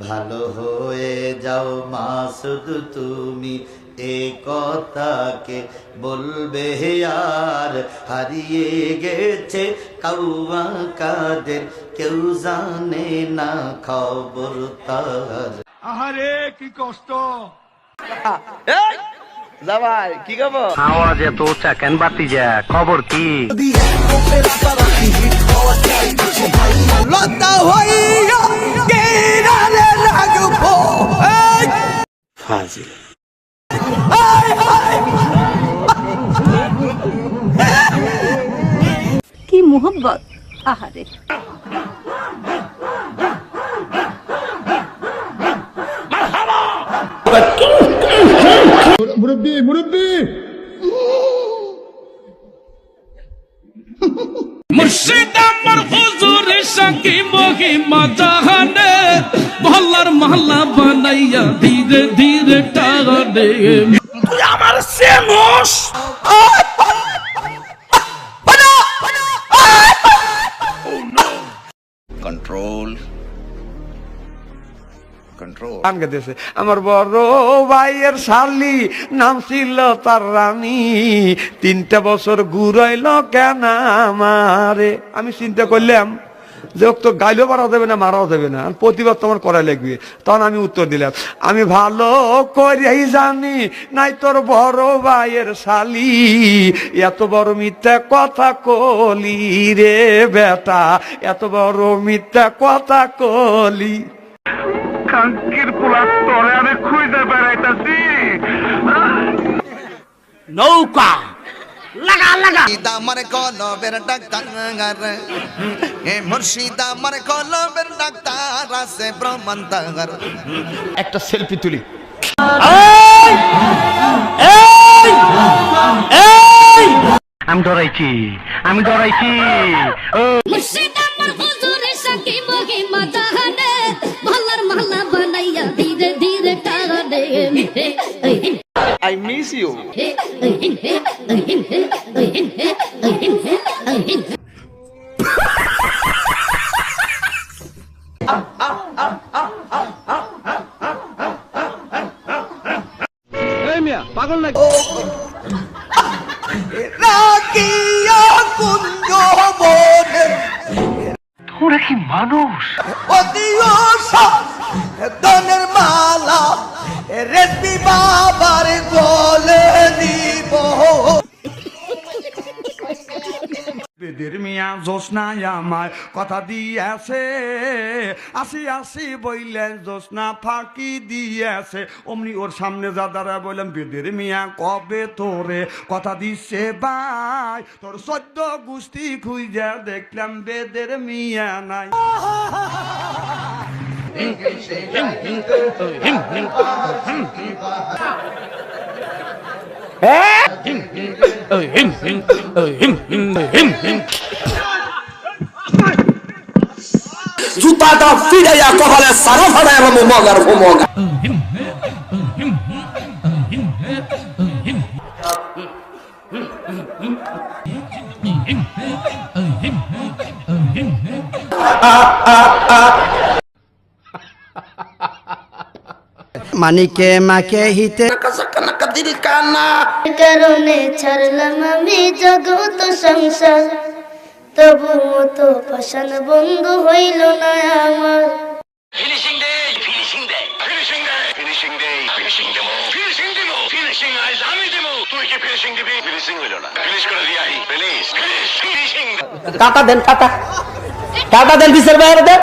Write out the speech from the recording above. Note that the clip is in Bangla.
ভালো হয়ে যাও মাসুদ তুমি, এ কথাকে বলবে আর হারিয়ে গেছে কাউয়া কাদের, কেউ জানে না খবর তার। আহারে কি কষ্ট। জামাই কি খবর? আওয়াজ এত উঁচা কেন বাতি যা, খবর কি? লতা হইয়া কেরালে লাগবো ফাজিল। কি মোহব্বত, আহারে। মুরব্বি মুরব্বি মুর্শিদ আমার হুজুর সাকি মহিমা জাহানে, মহল্লার মহল্লা বানাইয়া ধীরে ধীরে টানে। তুই আমার সেমস কন্ট্রোল কন্ট্রোল। গান গাইতেছে আমার বড় ভাইয়ের শালি, নাম ছিল তার রানী, 3টা বছর ঘুরাইল কেন আমারে। আমি চিন্তা করলাম যে তো গাইলেও মারা যাবে না, মারাও যাবে না, প্রতিবাদ তোমার করা লাগবে। তখন আমি উত্তর দিলাম, আমি ভালো করেই জানি নাই তোর বড় ভাইয়ের শালি এত বড় মিথ্যা কথা কলি রে বেটা, এত বড় মিথ্যা কথা কলি। কাঙ্কির পোলা তরে আমি খুঁজে বেড়াইতাছি। নৌকা লাগা লাগা আমার কলবের ডাক্তার, এ মুর্শিদ আমার কলবের ডাক্তার আছে প্রমাণ তার। একটা সেলফি তুলি। আমি ডরাইছি, আমি ডরাইছি। মুর্শিদ আমার হুজুর সাকি মহিমা জাহানে, মহল্লার মহল্লা বানাইয়া ধীরে ধীরে টানে। I miss you. এই মিয়া পাগল নাকি? রাখিয়া কুঞ্জ বনে তোরা কি মানুষ? অদিও দনের মালা রেসপি বাবার বলে দিব। বেদের মিয়া জোসনায় আমায় কথা দিয়েছে, আসি আসি বইলে জোসনা ফাঁকি দিয়েছে। অমনি ওর সামনে যা দাঁড়া বললাম, বেদের মিয়া কবে তোরে কথা দিচ্ছে ভাই, তোর 14 গোষ্ঠী খুঁজে দেখলাম বেদের মিয়া নাই। জুতাটা ফিরাইয়া কপালে সারা ফাড়াইয়া মগার মগা। মানিকে মাকে হিতে কারণে ছাড়লাম আমি জগৎ সংসার, তবু মতো পাশান বন্ধু হইল না আমার। ফিনিশিং দে, ফিনিশিং দে, ফিনিশিং দে, ফিনিশিং দে, ফিনিশিং দেবো, ফিনিশিং দেবো, ফিনিশিং আইজ আমি দেবো। তুই কি ফিনিশিং দিবি? ফিনিশিং হইল না, ফিনিশ করে দিয়াই। Please finishing. টাটা দেন, টাটা টাটা দেন, বিচার বাইরে দেন।